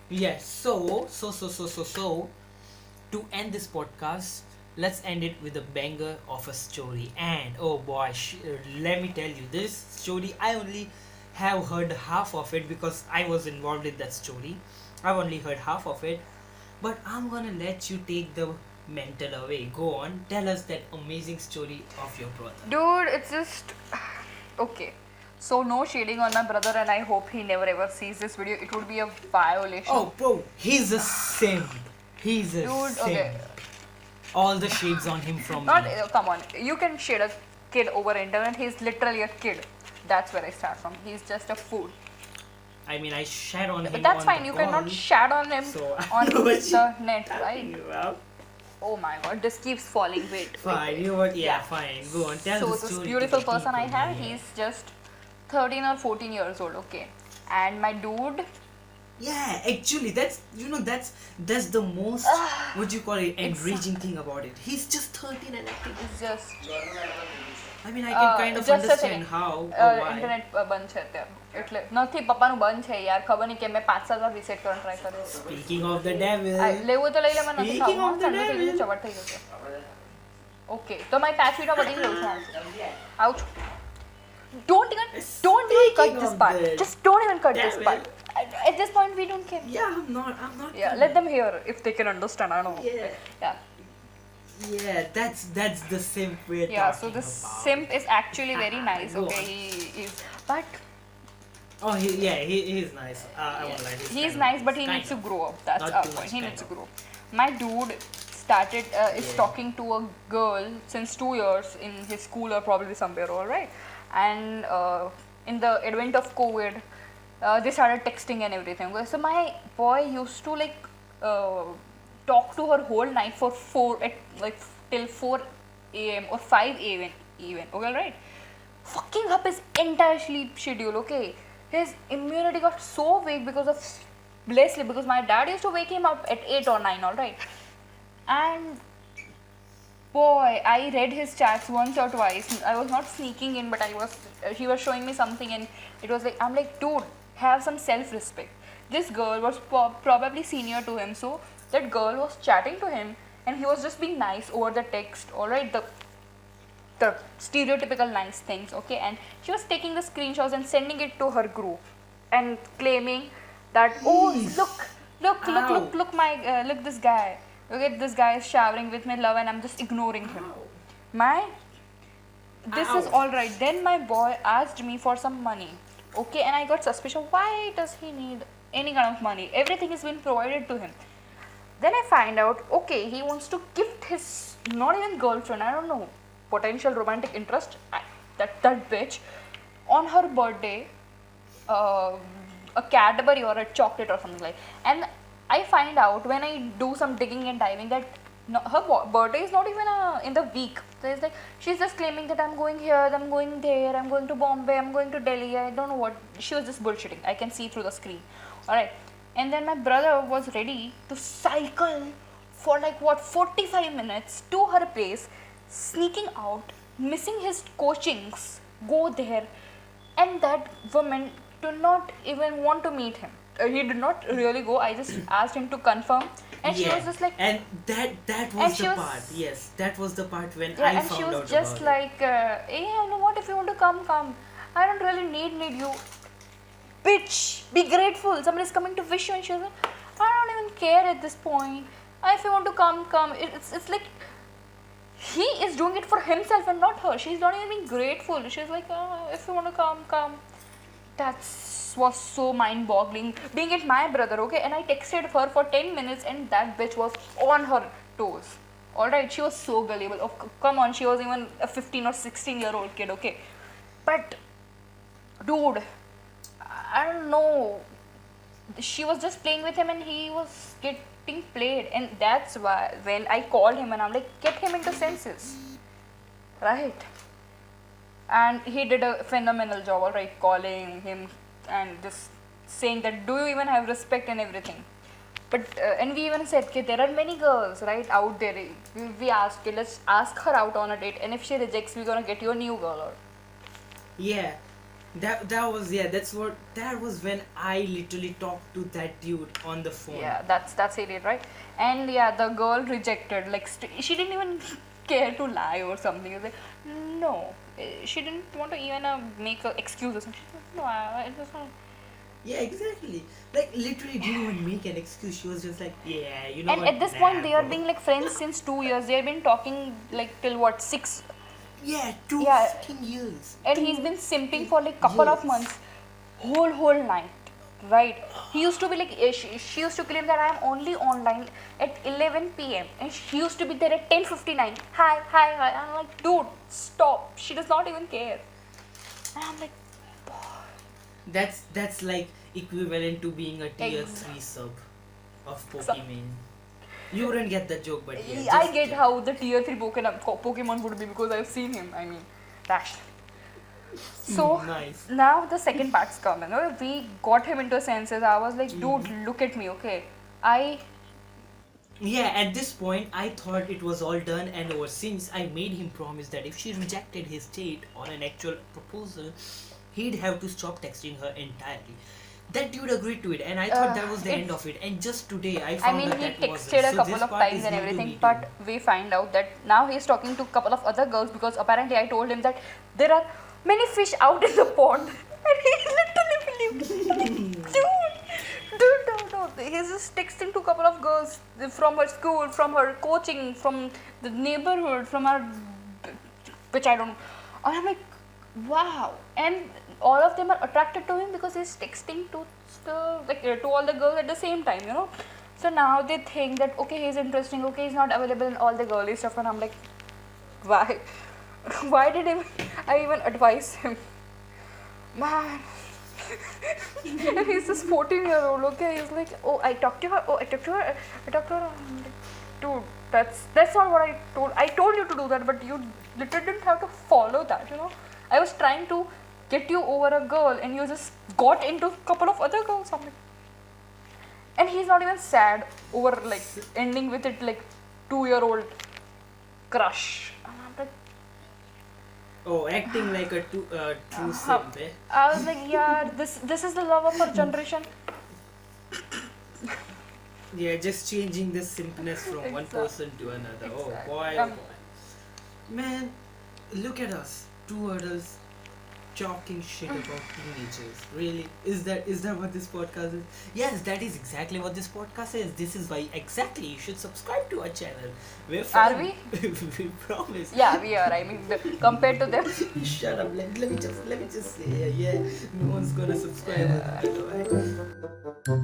Yes, so, to end this podcast, let's end it with a banger of a story. And oh boy, let me tell you, this story I only have heard half of it because I was involved in that story. I've only heard half of it, but I'm gonna let you take the mental away. Go on, tell us that amazing story of your brother. Dude, it's just okay. So no shading on my brother, and I hope he never ever sees this video. It would be a violation. Oh, bro, he's a simp. He's a Dude, simp. okay. All the shades on him from Not me. come on. You can shade a kid over internet. He's literally a kid. That's where I start from. He's just a fool. I mean, I shat on him. But that's on fine. the You call, cannot shat on him so on know what the net, right? you have. Oh my god, this keeps falling. Wait. Fine, you know what? Yeah, fine. Go on, tell So the this story. beautiful to the person I people, have, yeah. he's just 13 or 14 years old, okay. And my dude, Yeah, actually, that's the most what do you call it enraging thing about it. He's just 13 and acting. is just I mean, I can kind of just a understand second. how or why. Internet બંધ છે અત્યારે એટલે નથી પપ્પાનું બંધ છે યાર ખબર નહીં કે મેં 5-7 વાર રીસેટ કરવાનું ટ્રાય કર્યો Speaking of the devil. લેવું તો લઈ લે મને નથી Speaking ખાવું of the ઠંડુ થઈ devil. ગયું ચવટ થઈ જશે ઓકે તો મારી પેચ વીટો વધી ગયું છે ouch don't even cut Speaking this of part the just don't even cut this devil. part at this point we don't care Yeah, I'm not. yeah let them hear if they can understand I know Yeah. yeah Yeah, that's the simp we're yeah so talking this about. simp is actually very nice Go okay on. he is but Oh, he's nice. I won't lie. he's kind of nice but he kind needs to of. grow up that's Not our too point much, he kind needs to of. grow up my dude started is Yeah. talking to a girl since 2 years in his school or probably somewhere all right and in the advent of covid they started texting and everything so my boy used to like talk to her whole night for 4 at like till 4 a.m. or 5 a.m. even okay right fucking up his entire sleep schedule okay his immunity got so weak because of Leslie because my dad used to wake him up at 8 or 9 all right and boy I read his chats once or twice I was not sneaking in but I was he was showing me something and it was like I'm like dude have some self respect this girl was probably senior to him so that girl was chatting to him and he was just being nice over the text all right the stereotypical nice things okay and she was taking the screenshots and sending it to her group and claiming that oh Jeez. look my look this guy look at this guy is showering with my love and I'm just ignoring him my this is Ow. all right then my boy asked me for some money okay and I got suspicious why does he need any kind of money everything has been provided to him then I find out okay he wants to gift his not even girlfriend I don't know potential romantic interest that bitch on her birthday uh, a Cadbury or a chocolate or something like and I find out when I do some digging and diving that no, her birthday is not even in the week so it's like she's just claiming that I'm going here I'm going there I'm going to Bombay I'm going to Delhi I don't know what she was just bullshitting I can see through the screen alright and then my brother was ready to cycle for like what 45 minutes to her place sneaking out missing his coachings go there and that woman did not even want to meet him he did not really go I just asked him to confirm and she was just like and that and was she the was- part. Yes, that was the part when yeah I and found she was out just about like hey you know what if you want to come I don't really need you bitch be grateful somebody's coming to wish you and she was like I don't even care at this point if you want to come it's like he is doing it for himself and not her she's not even being grateful she's like if you want to come that was so mind boggling being it my brother okay and I texted her for 10 minutes and that bitch was on her toes alright she was so gullible oh, come on she was even a 15 or 16-year-old kid okay but dude I don't know she was just playing with him and he was getting played and that's why when I called him and I'm like get him into senses right and he did a phenomenal job alright calling him and just saying that do you even have respect and everything but and we even said okay, there are many girls right out there we asked okay, let's ask her out on a date and if she rejects we're gonna get you a new girl or Yeah, That was, yeah, that was when I literally talked to that dude on the phone. Yeah, that's it, right? And yeah, the girl rejected. Like she didn't even care to lie or something. It was like no, she didn't want to even make an excuse or something. She said, no, I just want. Yeah, exactly. Like literally didn't even make an excuse. She was just like, yeah, you know And what? at this point, Nah, they are bro. being like friends since 2 years. They have been talking like till what 6? Yeah, two Yeah, fucking years. and he's Two been simping for like couple of years. months, whole night, right? He used to be like she used to claim that I am only online at 11 p.m. and she used to be there at 10:59. Hi. I'm like, dude, stop. She does not even care. And I'm like, That's like equivalent to being a tier ex- 3 sub of so- Pokemon. You wouldn't get that joke, but yeah, I just get how the tier 3 Pokemon would be because I've seen him. I mean, that. So nice. now the second part's coming. We got him into senses. I was like, dude, look at me, okay? I Yeah, at this point, I thought it was all done and over since I made him promise that if she rejected his date on an actual proposal, he'd have to stop texting her entirely. That dude agreed to it, and I thought that was the end of it. And just today, I I found mean, that he that wasn't. texted a So couple this of part times is and new to everything, me too. but we find out that now he's talking to a couple of other girls because apparently I told him that there are many fish out in the pond, and he literally believed. Dude, he's just texting to a couple of girls from her school, from her coaching, from the neighborhood, from her, which I don't know. And I'm like, wow. And all of them are attracted to him because he's texting to to all the girls at the same time. So now they think that okay, he's interesting, okay, he's not available in all the girly stuff, and I'm like, why? Why did I even advise him? Man. And he's this 14-year-old, okay? He's like, oh, I talked to her. Oh, I talked to her. I talked to her. I'm like, dude, that's not what I told. I told you to do that, but you literally didn't have to follow that. I was trying to get you over a girl, and you just got into a couple of other girls. I'm like, and he's not even sad over like ending with it like 2-year-old crush. And I'm like, Oh, acting like a true simp, eh? I was like, yeah, this is the love of our generation. Yeah, just changing the simpness from one Exact- person to another. Oh exact- boy, oh boy. Man, look at us, two adults talking shit about teenagers. Really? Is that what this podcast is? Yes, that is exactly what this podcast is. This is why exactly you should subscribe to our channel. We're Are fun. we? We promise. Yeah, we are. I mean, compared to them. Shut up. Let me just say yeah. No one's gonna subscribe. Alright?